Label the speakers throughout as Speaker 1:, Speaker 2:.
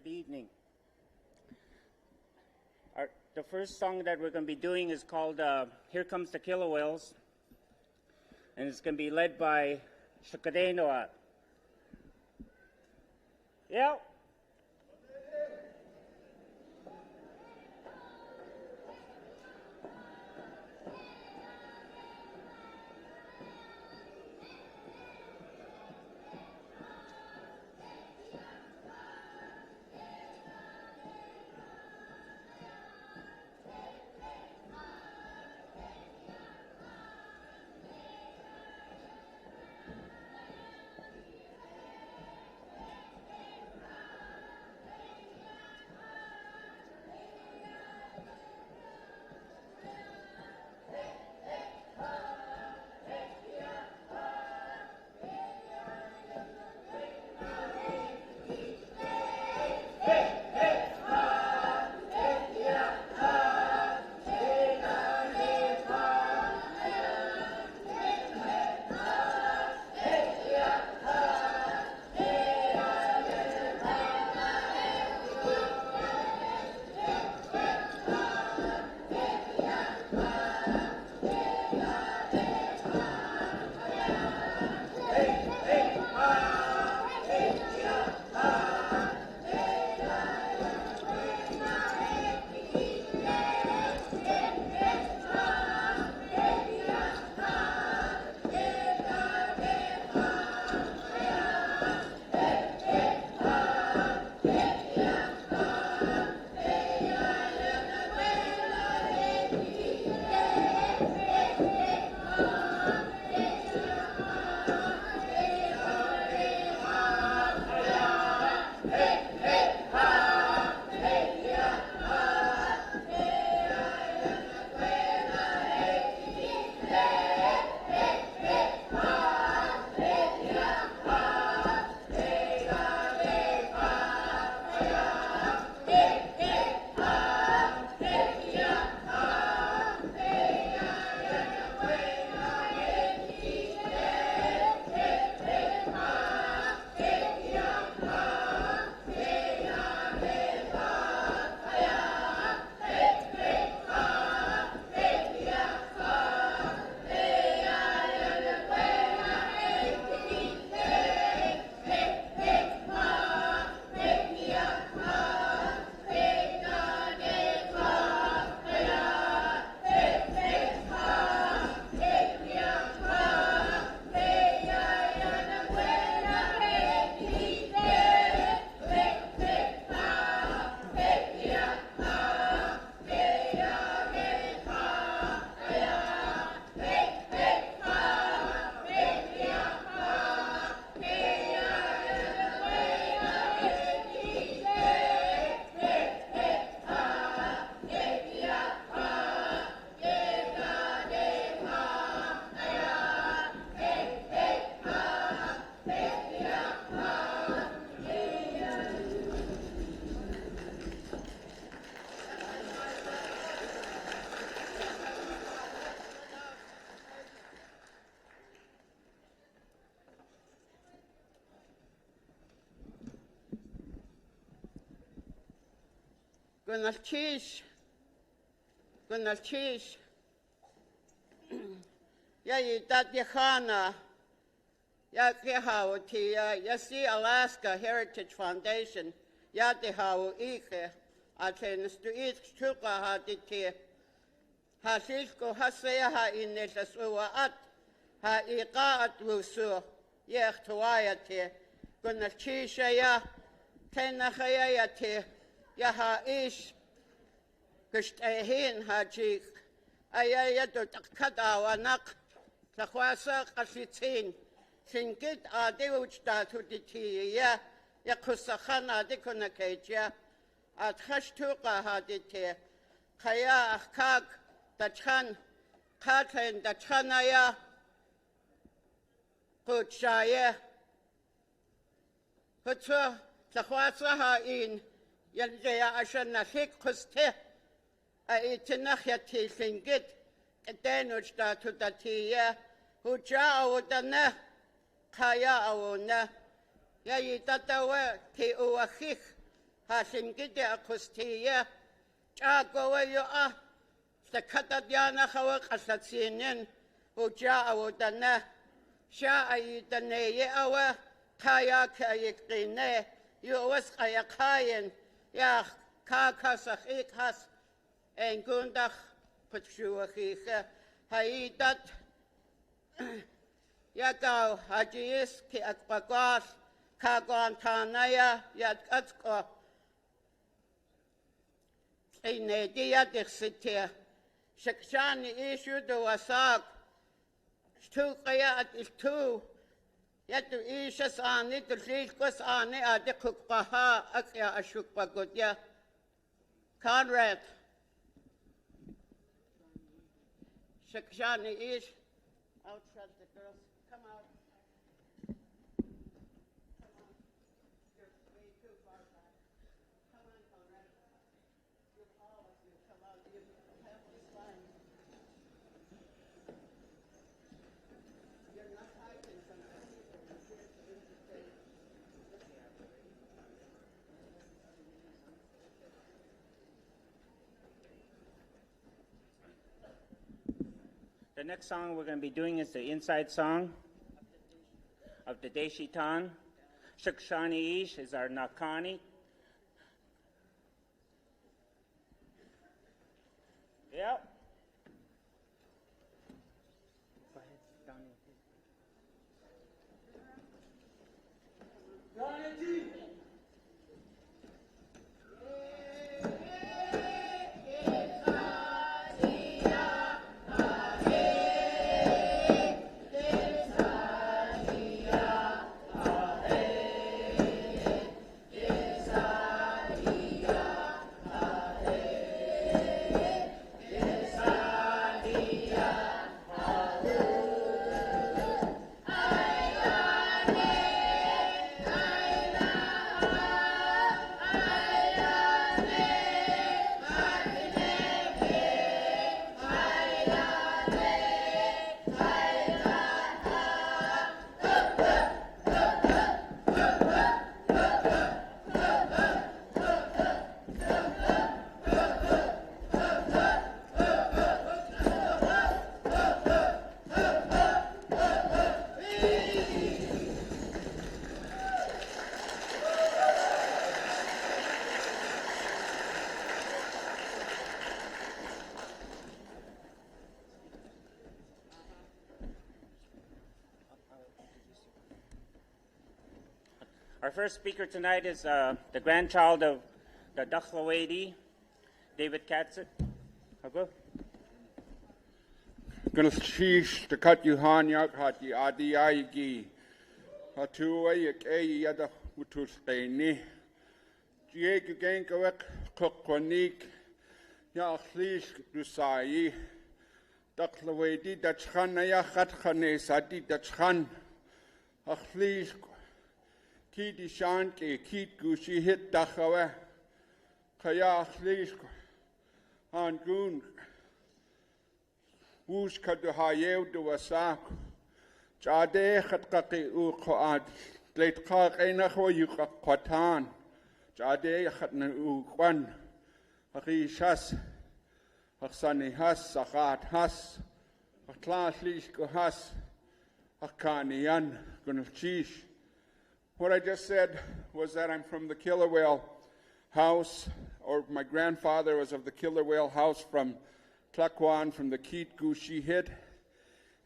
Speaker 1: Good evening. The first song that we're going to be doing is called Here Comes the Killer Whales, and it's going to be led by Wooshkudaahaa. Yeah. Gunalchish, ya Yadyakhana, ya Kehawati, ya Sealaska Heritage Foundation, ya Dehawu Ike, Atenastu Ich Chuka Haditi, Hasisko Haseha in Nesasua at, Ha Ika at Lusu, Yech Tuayati, Gunalchisha ya, Tenachayati, Yaha Ish, Gestehin Hajik, Ayayadu Kadawanak, Takwasa Kasitin, Singit Adiuchta to the Tia, Yakusahana Dikonakaja, at Hashtuka Hadite, Kaya Kag, Dachan, Katan, Dachanaya, Kutshaya, Kutsa, Takwasa in Yandaya Ashana Hikuste. Itinachati Singit, Denuchta to the Tia, Huja Kaya Awuna, Yayitatawa, Ti Uachich,
Speaker 2: Hasimgide akustia, Chagoa, the Katadiana Hawa Kasatsinin, Uja Awudana, Sha Ayudane, Awa, Kaya Kayakrine, you was Kayakayan, Yah, Kakasahik has, and Gundach, Patshuahiha, Haidat, Yakao, Hajis, Kiakbagas, Kaguantanaya, Yakatsko. Inedia dixitia. Shakshani issue the wasak. Stukaya at is two. Yet the ishas on it, the Zilkwas on it, at the Kukbaha, Akia Ashukbagodia. Conrad. Shakshani ish. Outside the girls. Come out.
Speaker 1: The next song we're going to be doing is the inside song of the Deshitan. Shukshani Ish is our Nakani. Yep. Go ahead, Donnie. Our first speaker tonight is the grandchild of the Dakhlawadi, David Katzit.
Speaker 3: Gulshish the cut you hanyak hati adi aigi. Hatua yak a yada utus paini. Jake gankawek kokwanik. Yakhlish dusai. Dakhlawadi dachhanaya khatkhane sadi dachhan. Akhlish. Kiti shanke kit gushi hit dachawe kaya khlish han gun Wooshkudaahaa yew do wasak jade khatqaqi u qaad leit qaq einakho yuqatan jade khatna u qwan akishas aksani has sakat has aklaslish ko has akanian gunchish. What I just said was that I'm from the Killer Whale house, or my grandfather was of the Killer Whale house from Tlakwan, from the Keet Gushi Hit,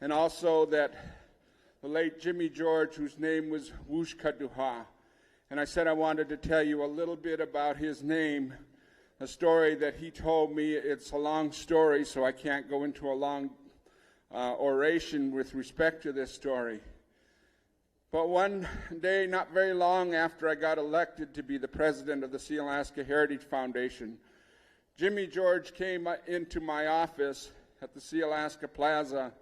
Speaker 3: and also that the late Jimmy George, whose name was Wooshkudaahaa. And I said I wanted to tell you a little bit about his name, a story that he told me. It's a long story, so I can't go into a long oration with respect to this story. But one day, not very long after I got elected to be the president of the Sealaska Heritage Foundation, Jimmy George came into my office at the Sealaska Plaza,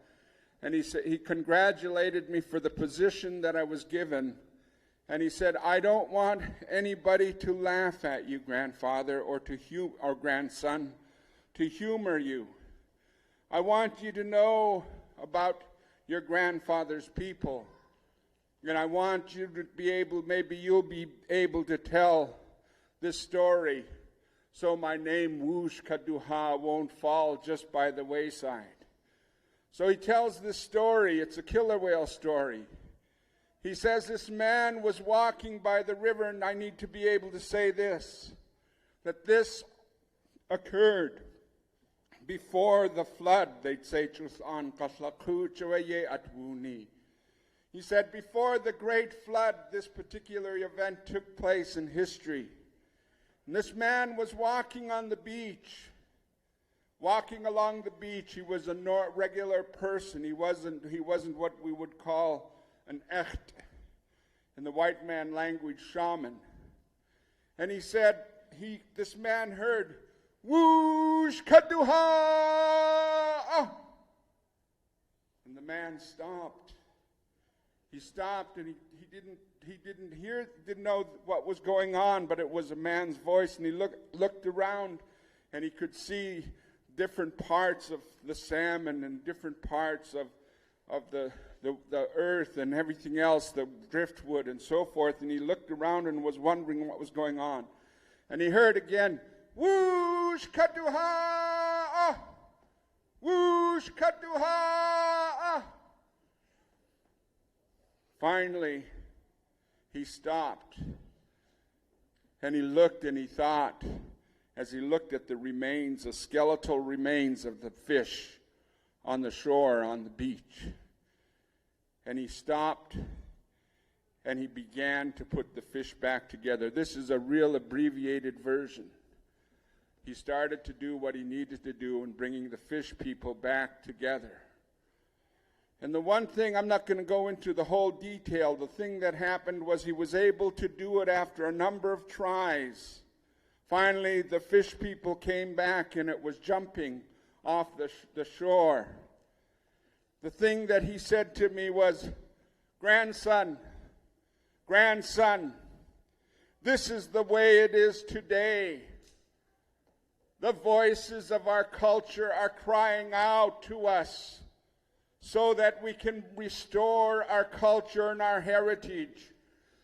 Speaker 3: and he congratulated me for the position that I was given. And he said, "I don't want anybody to laugh at you, grandfather, or grandson, to humor you. I want you to know about your grandfather's people. And I want you to be able, maybe you'll be able to tell this story so my name, Wooshkudaahaa, won't fall just by the wayside. So he tells this story. It's a killer whale story. He says this man was walking by the river, and I need to be able to say this, that this occurred before the flood. They'd say, he said, before the great flood, this particular event took place in history. And this man was walking on the beach. Walking along the beach, he was a regular person. He wasn't what we would call an echt, in the white man language, shaman. And he said, this man heard, Wooshkudaahaa! And the man stopped. He stopped, and he didn't know what was going on, but it was a man's voice, and he looked around, and he could see different parts of the salmon and different parts of the earth and everything else, the driftwood and so forth, and he looked around and was wondering what was going on. And he heard again, Wooshkudaahaa! Wooshkudaahaa! Finally, he stopped, and he looked and he thought, as he looked at the remains, the skeletal remains of the fish on the shore, on the beach. And he stopped, and he began to put the fish back together. This is a real abbreviated version. He started to do what he needed to do in bringing the fish people back together. And the one thing, I'm not going to go into the whole detail, the thing that happened was he was able to do it after a number of tries. Finally, the fish people came back, and it was jumping off the shore. The thing that he said to me was, grandson, this is the way it is today. The voices of our culture are crying out to us so that we can restore our culture and our heritage,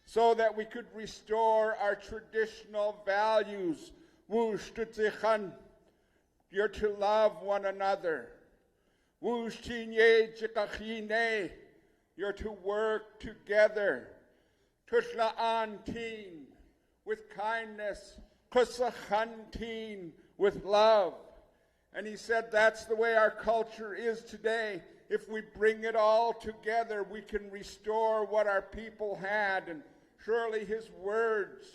Speaker 3: so that we could restore our traditional values. Wooshkudaahaa, you're to love one another. Wooshkudaahaa, you're to work together. Tushla'antin, with kindness. Kusachantin, with love. And he said that's the way our culture is today. If we bring it all together, we can restore what our people had. And surely his words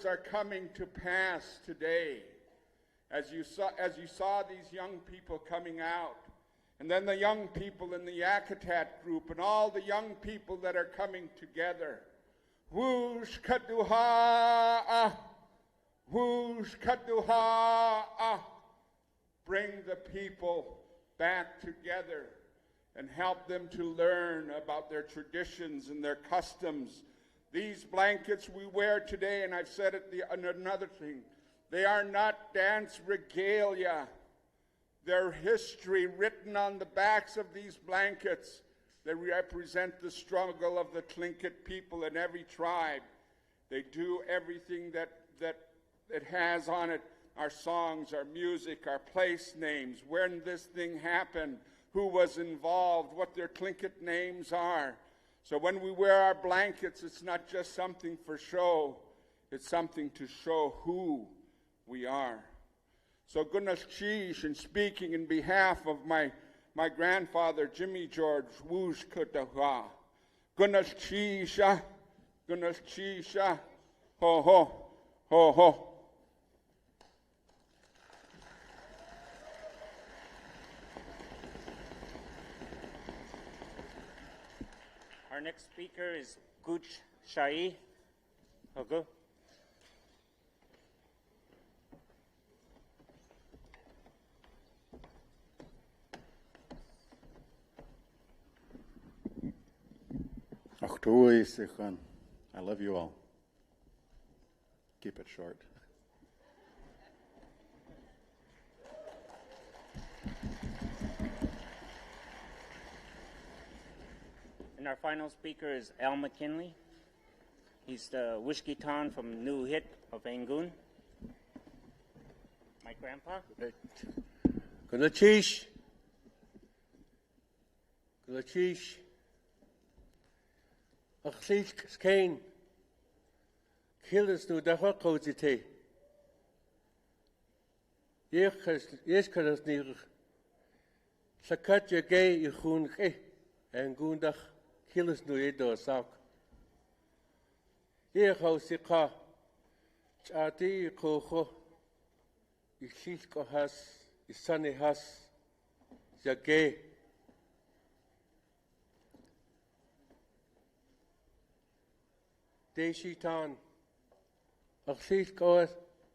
Speaker 3: are coming to pass today. As you saw these young people coming out, and then the young people in the Yakutat group, and all the young people that are coming together. Wooshkudaahaa, Wooshkudaahaa. Bring the people back together and help them to learn about their traditions and their customs. These blankets we wear today, and I've said it another thing, they are not dance regalia. They're history written on the backs of these blankets. They represent the struggle of the Tlingit people in every tribe. They do everything that it has on it. Our songs, our music, our place names, when this thing happened, who was involved, what their Tlingit names are. So when we wear our blankets, it's not just something for show. It's something to show who we are. So goodness sheesh, in speaking in behalf of my grandfather, Jimmy George Wooshkudaahaa. Goodness sheesh, ho ho, ho ho.
Speaker 1: Our next speaker is Gooch Shai. Hogo.
Speaker 4: I love you all. Keep it short.
Speaker 1: And our final speaker is Al McKinley. He's the Wooshkudaahaa from New Hit of Angoon. My grandpa.
Speaker 5: Gulachish. Achlich Skain. Killis nu dacha kojite. Yeskaras nir. Sakatja gay ichun ge. En gundach killis nu edo sak. Yechausika. Chati kocho. Ichilko has. Isani has. Yagay. Deishitan. Achlich goes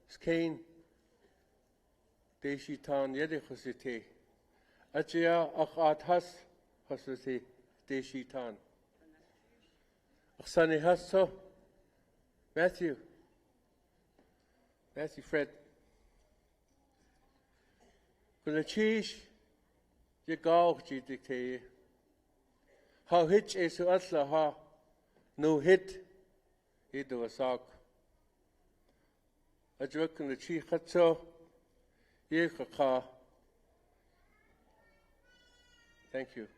Speaker 5: Skain. Deishitan yedichosite. Ajia achat has hosite. Deishitan. Achsani has so. Matthew Fred. Gulachish. Je gauch ji dictate. How hitch is to atla ha. No hit. Ido asak. Ajwakan the chi khatso. Yekaka. Thank you.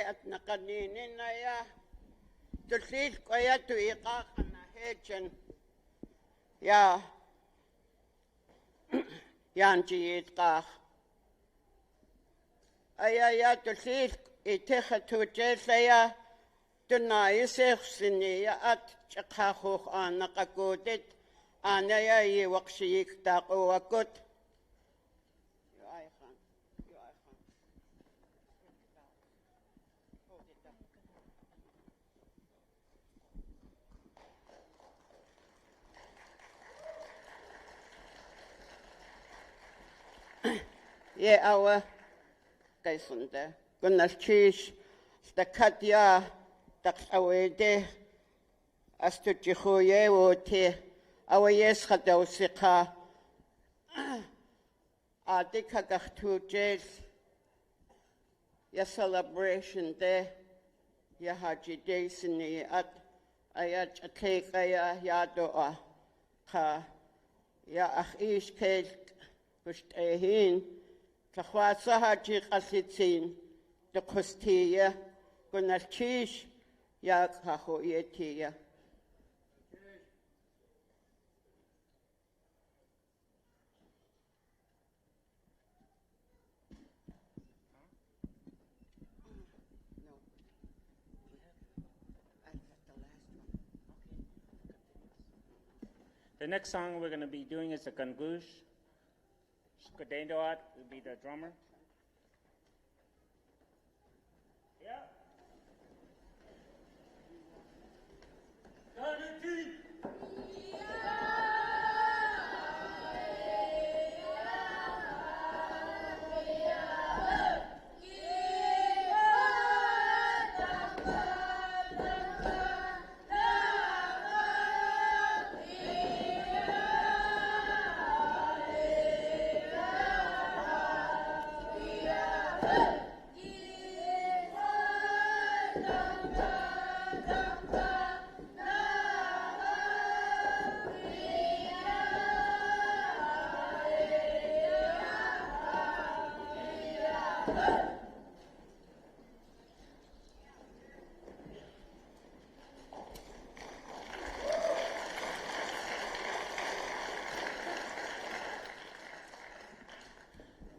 Speaker 2: at nakaninin na ya. Tulsil ko ya tuika ka na hechen. Ya. Yan chiyit ka. Aya tulsil iteha tuches ya. Tunaisik siniya at chakahuk anakakutit. Anaya iwaksiyik takuwakut. Awa kaisunde kunal chish stakatya taksawede astuchihuye wote awa yes khadawsika adika gahtujes ya celebration de ya haji daysini at ayat atleka ya doa ka ya akhish kelt Kustehin, Kahwasa Haji Kasitzin, the Kostia, Gunachish, Yakaho Yetia.
Speaker 1: The next song we're going to be doing is a Gangush. Wooshkudaahaa will be the drummer. Yeah.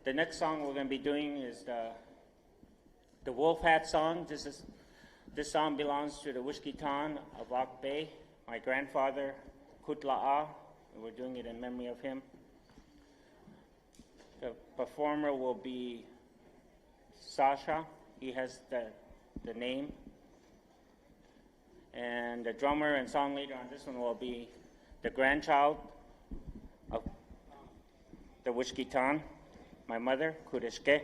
Speaker 1: The next song we're going to be doing is the Wolf Hat song. This song belongs to the Wooshkudaahaa of Ak Bay, my grandfather, Kutla'ah, and we're doing it in memory of him. The performer will be Sasha. He has the name. And the drummer and song leader on this one will be the grandchild of the Wooshkudaahaa. my mother, Kurishke.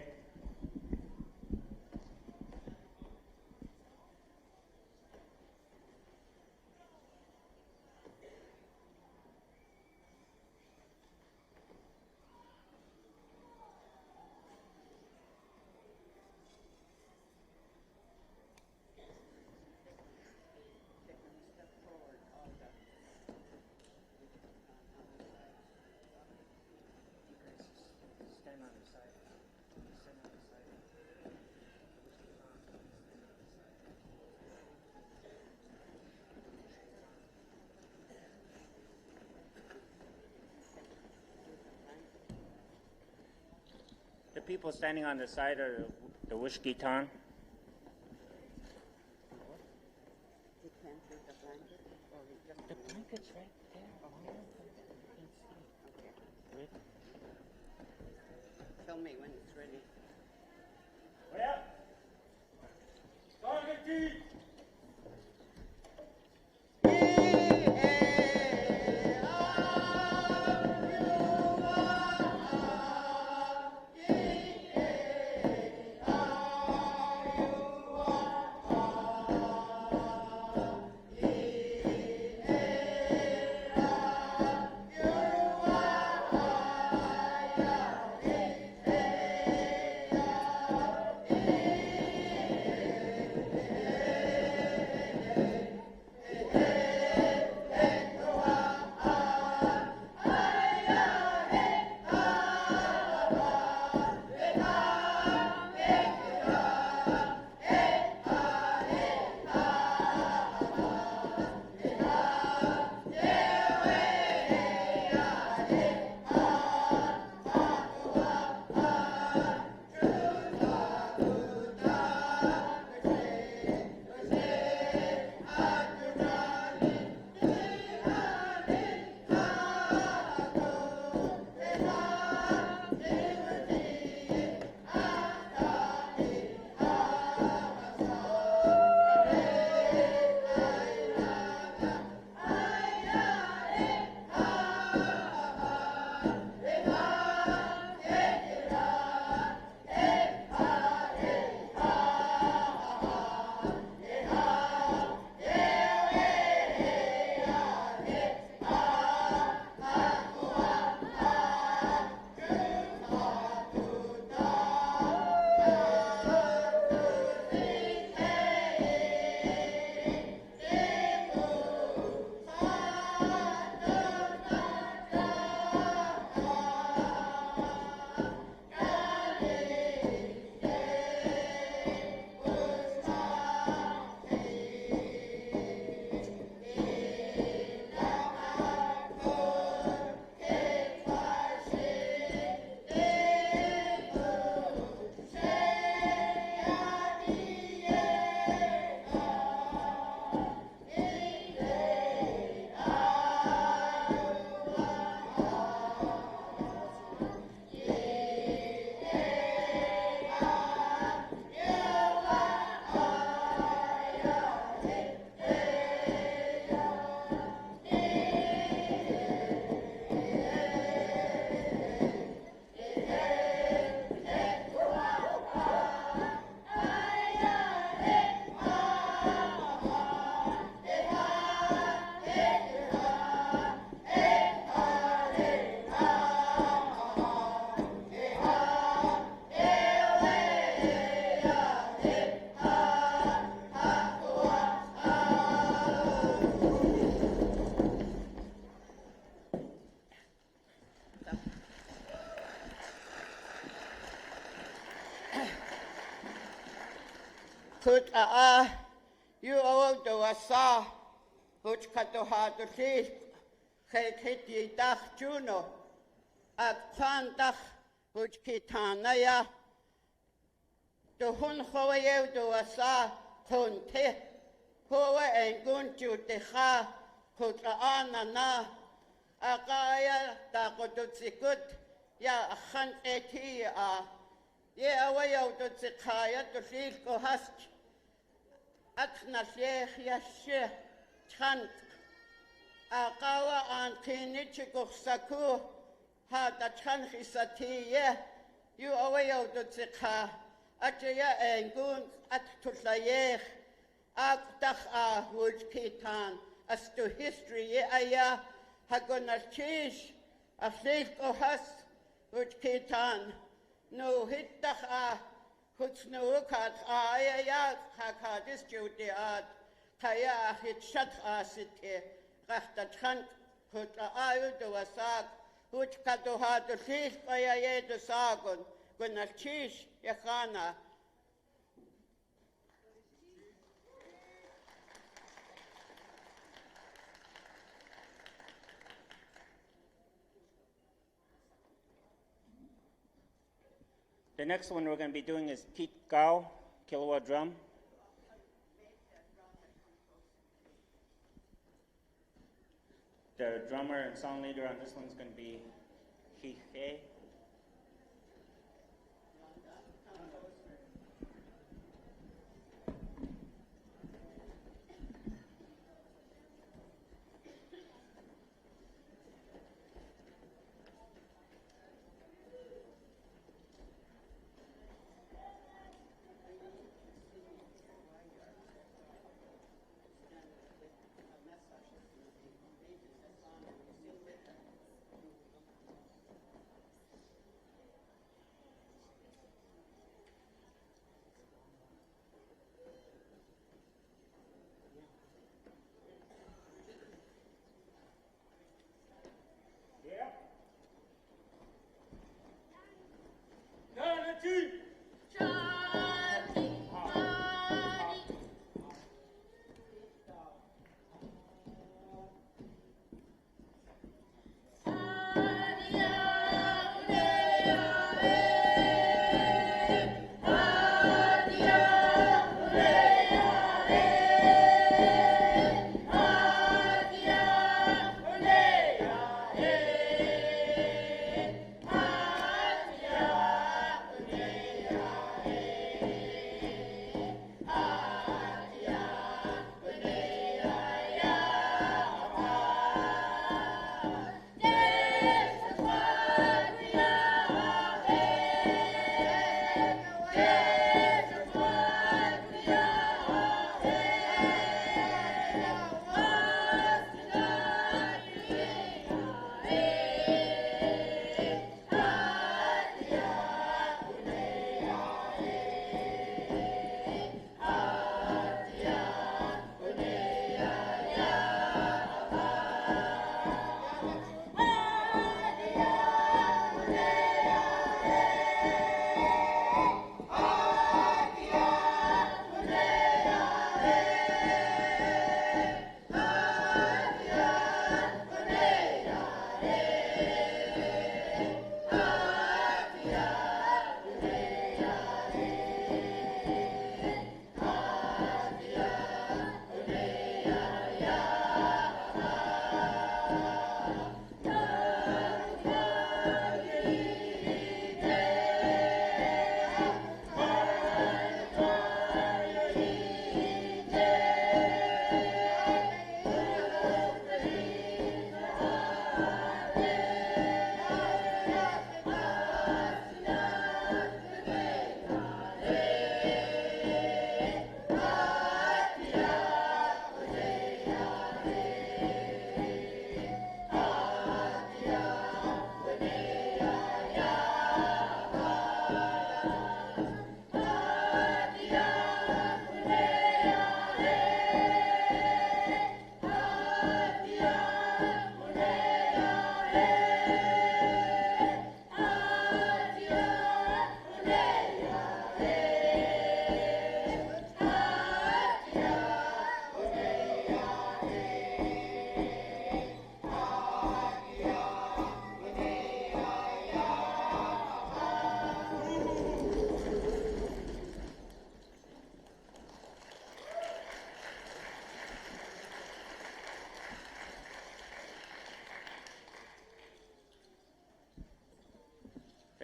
Speaker 1: The people standing on the side are the Wooshkudaahaa. The blanket's right there.
Speaker 2: Tell me when it's ready. Wooshkudaahaa, you owe the wasa, Wooshkudaahaa the fish, Kekiti Dach Juno, at Pandach, Wooshkudaahaa, the Hun Hoye the wasa, Hunte, Hoa and Gunju the Ha, Wooshkudaahaa na, Agaya, Dagodutsikut, Ya Hunt Eti, yeah, away out of the Kaya to feel go husk. Atnashe, Yashe, Chant, Akawa and Kinichiko Saku, had a Chanhisati, You away out the Zika, Atria and Gun at Tuslayer, Agdach Wooshkudaahaa, as to history, Aya, Hagonarchish, a slave Ohas, Wooshkudaahaa, no Hittach Hutsnukat, Aya, Hakadis Judead, Kaya Hitchat Asite, Rachtatrank, Hut Ayu do Asag, Wooshkudaahaa, the slave Aya the Sagon, Gunarchish, Yachana.
Speaker 1: The next one we're going to be doing is Teet Gao, kilowatt drum. The drummer and song leader on this one is going to be He He.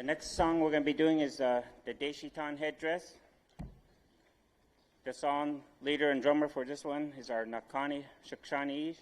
Speaker 1: The next song we're going to be doing is the Deshitan headdress. The song leader and drummer for this one is our Nakani Shakshani.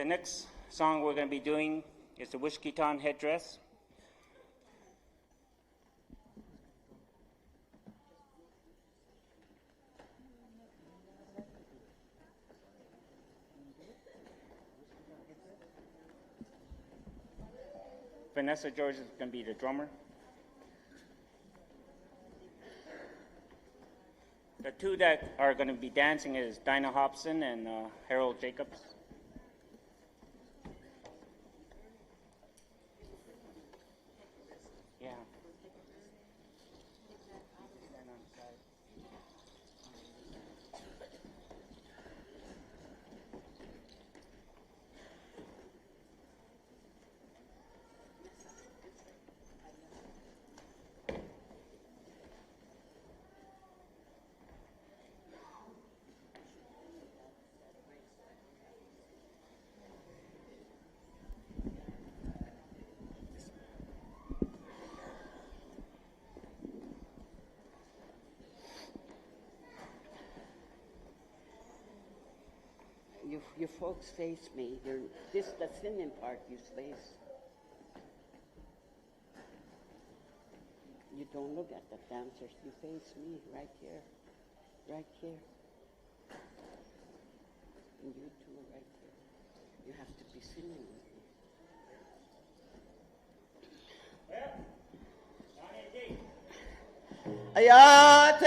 Speaker 1: next song we're going to be doing is the Wooshkudaahaa headdress. Vanessa George is going to be the drummer. The two that are going to be dancing is Dinah Hobson and Harold Jacobs. Yeah.
Speaker 2: You folks face me. This the singing part you face. You don't look at the dancers. You face me right here. Right here. And you two right here. You have to be singing with me. Ayat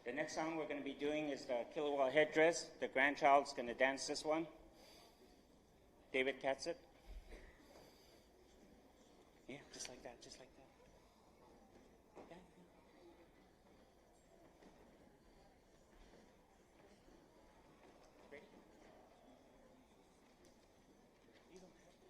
Speaker 1: The next song we're going to be doing is the Kilowatt Headdress. The grandchild's going to dance this one. David Katzit. Yeah, just like that, just like that. Yeah. Ready? You don't have to.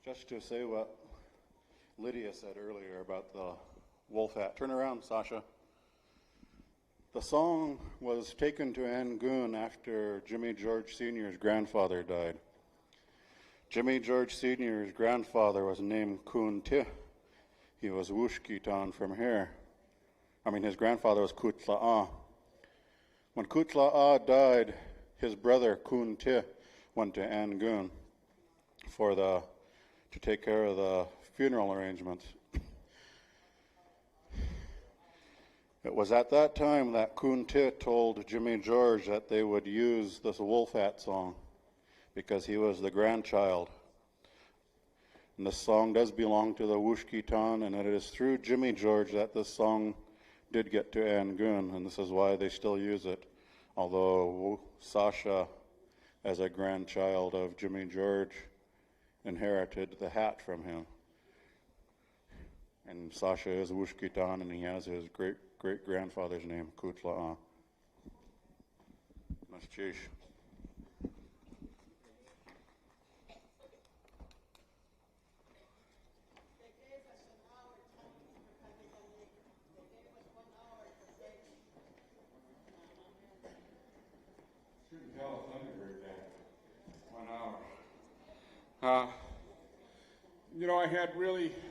Speaker 4: Just to say what Lydia said earlier about the wolf hat. Turn around, Sasha. The song was taken to Angoon after Jimmy George Sr.'s grandfather died. Jimmy George Sr.'s grandfather was named Kun Tih. He was Wooshkudaahaa from here. His grandfather was Kutla'a. When Kutla'a died, his brother Kun Tih went to Angoon to take care of the funeral arrangements. It was at that time that Kun Tih told Jimmy George that they would use this wolf hat song because he was the grandchild. And this song does belong to the Wooshkudaahaa, and it is through Jimmy George that this song did get to Angoon, and this is why they still use it. Although Sasha, as a grandchild of Jimmy George, inherited the hat from him. And Sasha is Wooshkudaahaa, and he has his great-grandfather's name, Kutla'a. Maschish.
Speaker 3: I had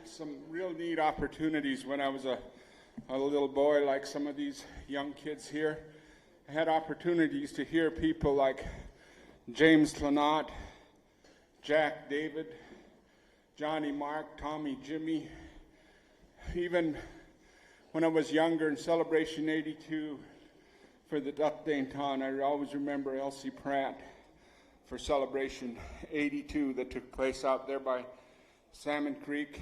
Speaker 3: some real neat opportunities when I was a little boy, like some of these young kids here. I had opportunities to hear people like James Lynott, Jack David, Johnny Mark, Tommy Jimmy. Even when I was younger in Celebration 82, for the Duck Dainton. I always remember Elsie Pratt for Celebration 82 that took place out there by Salmon Creek.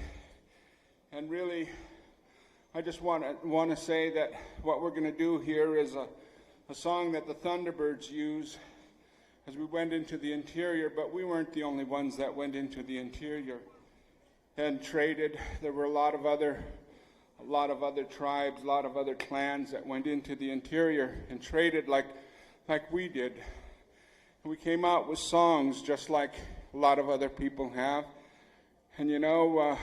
Speaker 3: And really, I just want to say that what we're going to do here is a song that the Thunderbirds use as we went into the interior, but we weren't the only ones that went into the interior and traded. There were a lot of other tribes, a lot of other clans that went into the interior and traded like we did. And we came out with songs just like a lot of other people have. And you know,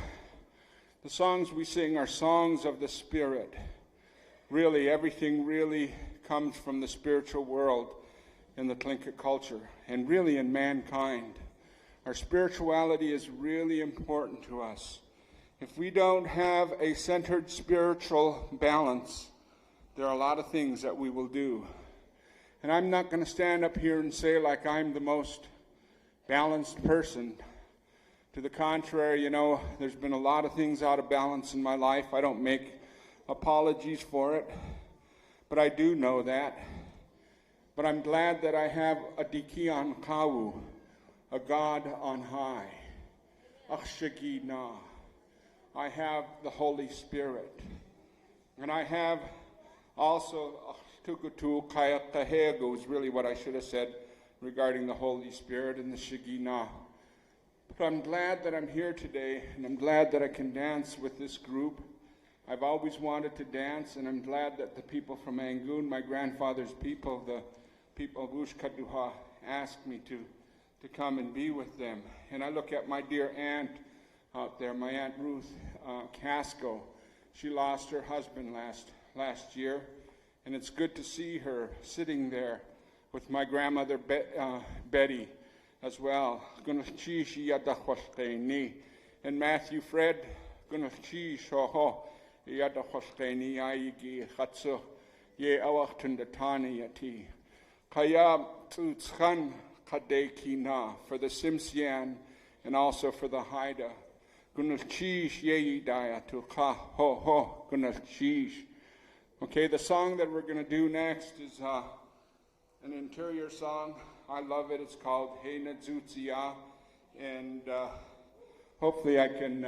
Speaker 3: the songs we sing are songs of the Spirit. Really, everything really comes from the spiritual world in the Tlingit culture and really in mankind. Our spirituality is really important to us. If we don't have a centered spiritual balance, there are a lot of things that we will do. And I'm not going to stand up here and say like I'm the most balanced person. To the contrary, you know, there's been a lot of things out of balance in my life. I don't make apologies for it, but I do know that. But I'm glad that I have a Dikian Kawu, a God on high. Akshagina. I have the Holy Spirit. And I have also, Tukutu Kayakahego is really what I should have said regarding the Holy Spirit and the Shagina. But I'm glad that I'm here today, and I'm glad that I can dance with this group. I've always wanted to dance, and I'm glad that the people from Angoon, my grandfather's people, the people of Wooshkudaahaa, asked me to come and be with them. And I look at my dear aunt out there, my Aunt Ruth Casco. She lost her husband last year, and it's good to see her sitting there with my grandmother Betty as well. And Matthew Fred, for the Simsian and also for the Haida. Okay, the song that we're going to do next is an interior song. I love it. It's called Hey Nadzutzia, and hopefully I can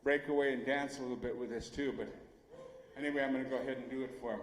Speaker 3: break away and dance a little bit with this too. But anyway, I'm going to go ahead and do it for him.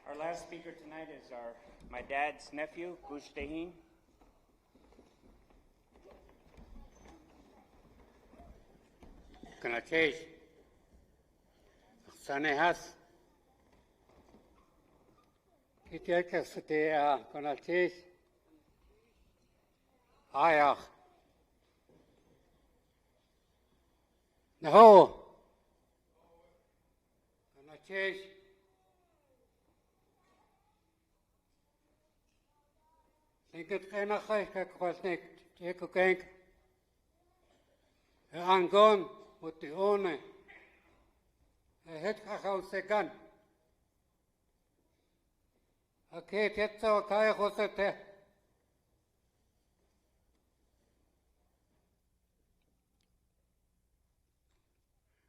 Speaker 3: Our last speaker tonight is my dad's nephew, Wooshkudaahaa.
Speaker 6: Kanatesh, Sanehas, Kitiakastea, Kanatesh, Ayach, Naho, Kanatesh, Tinket Kenachai, Kakwasnik, Jacob Gank, Angon. uti one. Het kakao segan. Ake tetsa kaya kosete.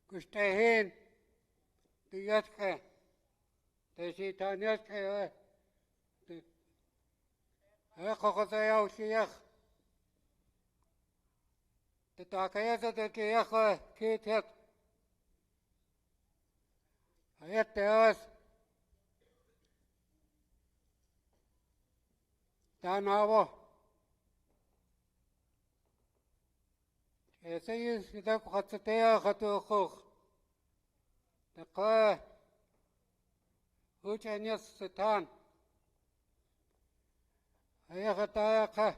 Speaker 6: Kustehin. Tiyatke. Tesitanyatke. Kokosayao siyak. Tetakayasa tekiyakwe kitet. Ayatteas. Tanawo. Esayus idak khatsatea khatukhukh. Taqa. Uchanyas sitan. Ayakhatayakha.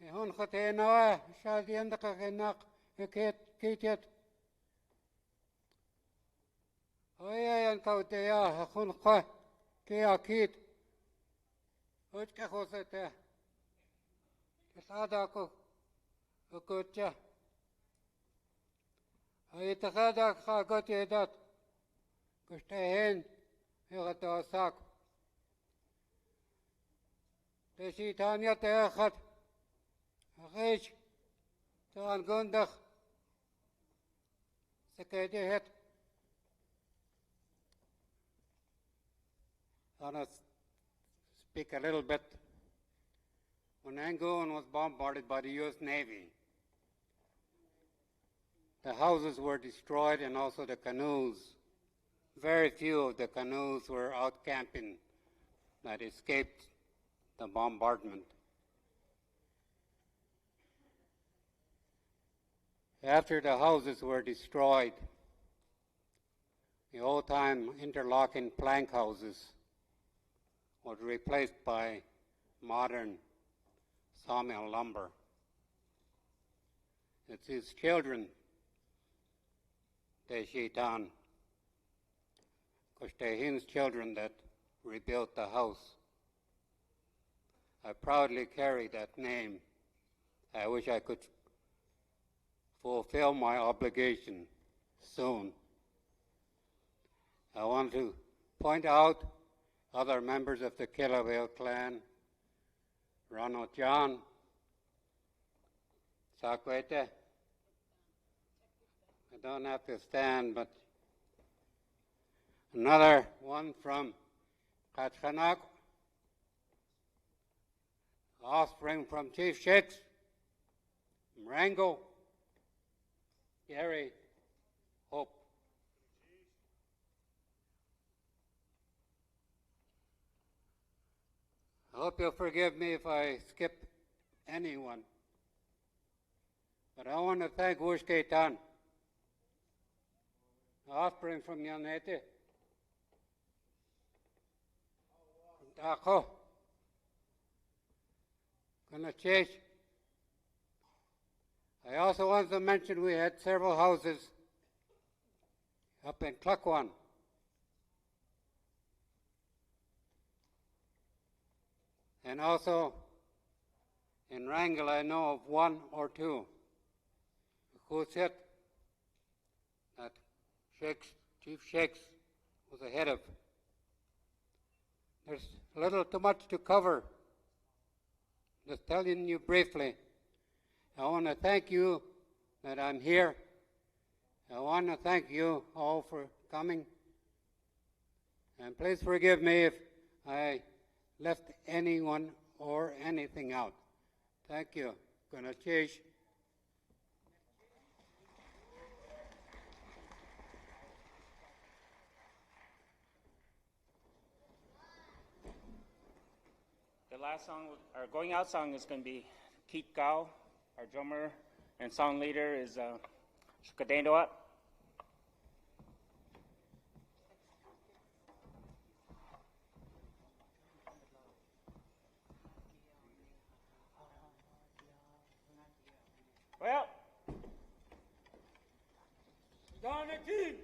Speaker 6: Ehon khatenawa shadiandaka kenak kitet. Oyayan kauteya hakun kha kiyakit. Uchka khosete. Sadako ukutja. Ayitakhada khagotedat. Kustehen yagatasak. Tesitanya teakhat. Agish. Taan gundakh. Sekedehet. I want to speak a little bit. When Yangon was bombarded by the U.S. Navy, the houses were destroyed and also the canoes. Very few of the canoes were out camping that escaped the bombardment. After the houses were destroyed, the old-time interlocking plank houses was replaced by modern sawmill lumber. It's his children, Teshitan, Kustehin's children, that rebuilt the house. I proudly carry that name. I wish I could fulfill my obligation soon. I want to point out other members of the Kilaweo clan, Ronald John, Sakwete. I don't have to stand, but another one from Katchanak, offspring from Chief Shakes, Marengo, Gary, Hope. I hope you'll forgive me if I skip anyone. But I want to thank Wooshkudaahaa, offspring from Yanete, Dako, Kunachesh. I also want to mention we had several houses up in Klukwan. And also in Wrangell, I know of one or two who said that Chief Shakes was ahead of. There's a little too much to cover. Just telling you briefly. I want to thank you that I'm here. I want to thank you all for coming. And please forgive me if I left anyone or anything out. Thank you. Gonna change.
Speaker 1: The last song, our going out song, is going to be Keith Gao. Our drummer and song leader is Wooshkudaahaa. Well, Donna King.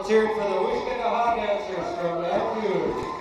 Speaker 7: Let's hear it for the Wooshkudaahaa dancers from Andrews.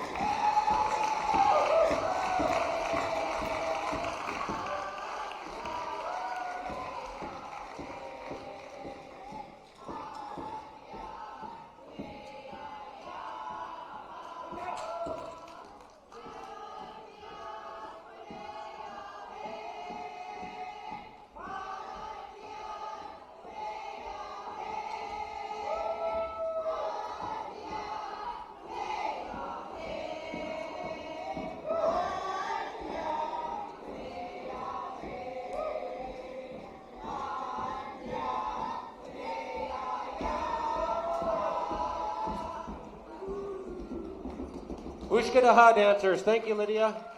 Speaker 7: Wooshkudaahaa dancers, thank you, Lydia.